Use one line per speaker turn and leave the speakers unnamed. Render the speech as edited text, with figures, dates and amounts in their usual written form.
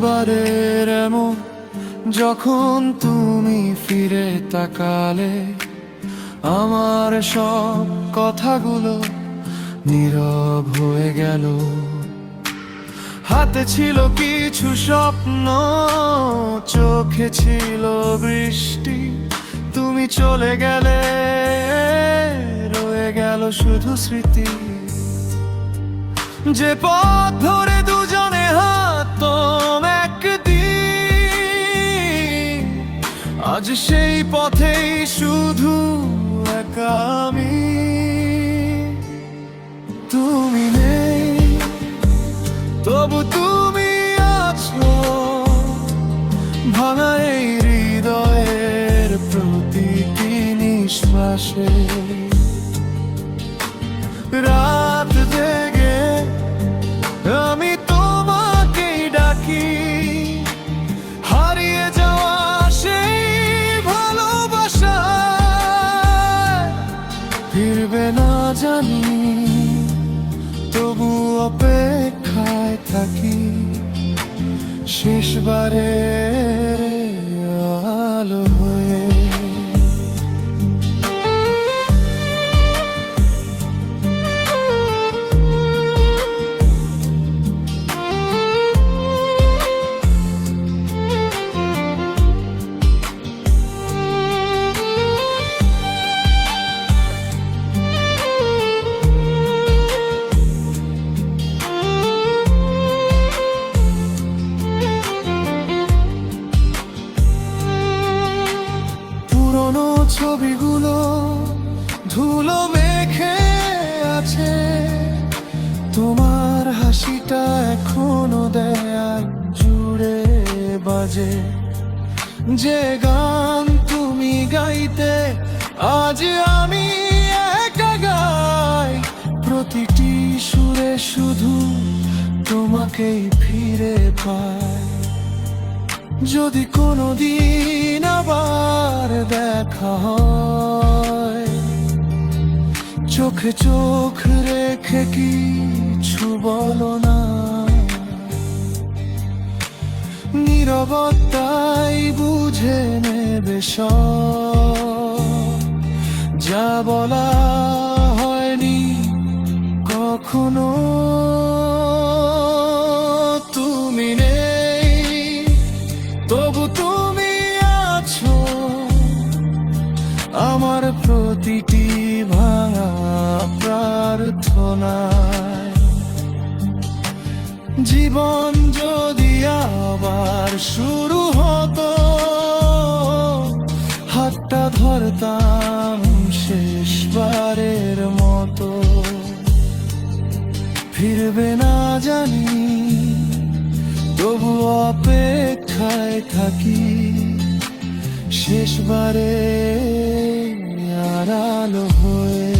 শেষবারের এমন যখন তুমি ফিরে তাকালে, আমার সব কথাগুলো নীরব হয়ে গেল। হাতে ছিল কিছু স্বপ্ন, চোখে ছিল বৃষ্টি, তুমি চলে গেলে রয়ে গেল শুধু স্মৃতি। যে পথ ধরে দুজনে হাঁটতাম একদিন, আজ সেই পথেই শুধু একা আমি। তুমি নেই, তবু তুমি আছো ভাঙা এই হৃদয়ের প্রতিটি নিঃশ্বাসে। রাত জেগে আমি তোমাকেই ডাকি, হারিয়ে যাওয়া সেই ভালোবাসা ফিরবে না জানি, তবু অপেক্ষায় থাকি শেষবারের আলো হয়ে। পুরনো ছবিগুলো ধুলো মেখে আছে, তোমার হাসিটা এখনো দেয়াল জুড়ে বাজে। যে গান তুমি গাইতে আজ আমি একা গাই, প্রতিটি সুরে শুধু তোমাকেই ফিরে পাই। যদি কোনোদিন আবার দেখা হয়, চোখে চোখ রেখে কিছু বলো না, নীরবতাই বুঝে নেবে সব যা বলা হয়নি কখনো। তুমি নেই, তবু তুমি আছো আমার প্রতিটি ভাঙা প্রার্থনায়। জীবন যদি আবার শুরু হতো, হাতটা ধরতাম শেষবারের মতো। ফিরবে না জানি, তবু অপেক্ষায় থাকি শেষবারে আড়ালো হয়ে।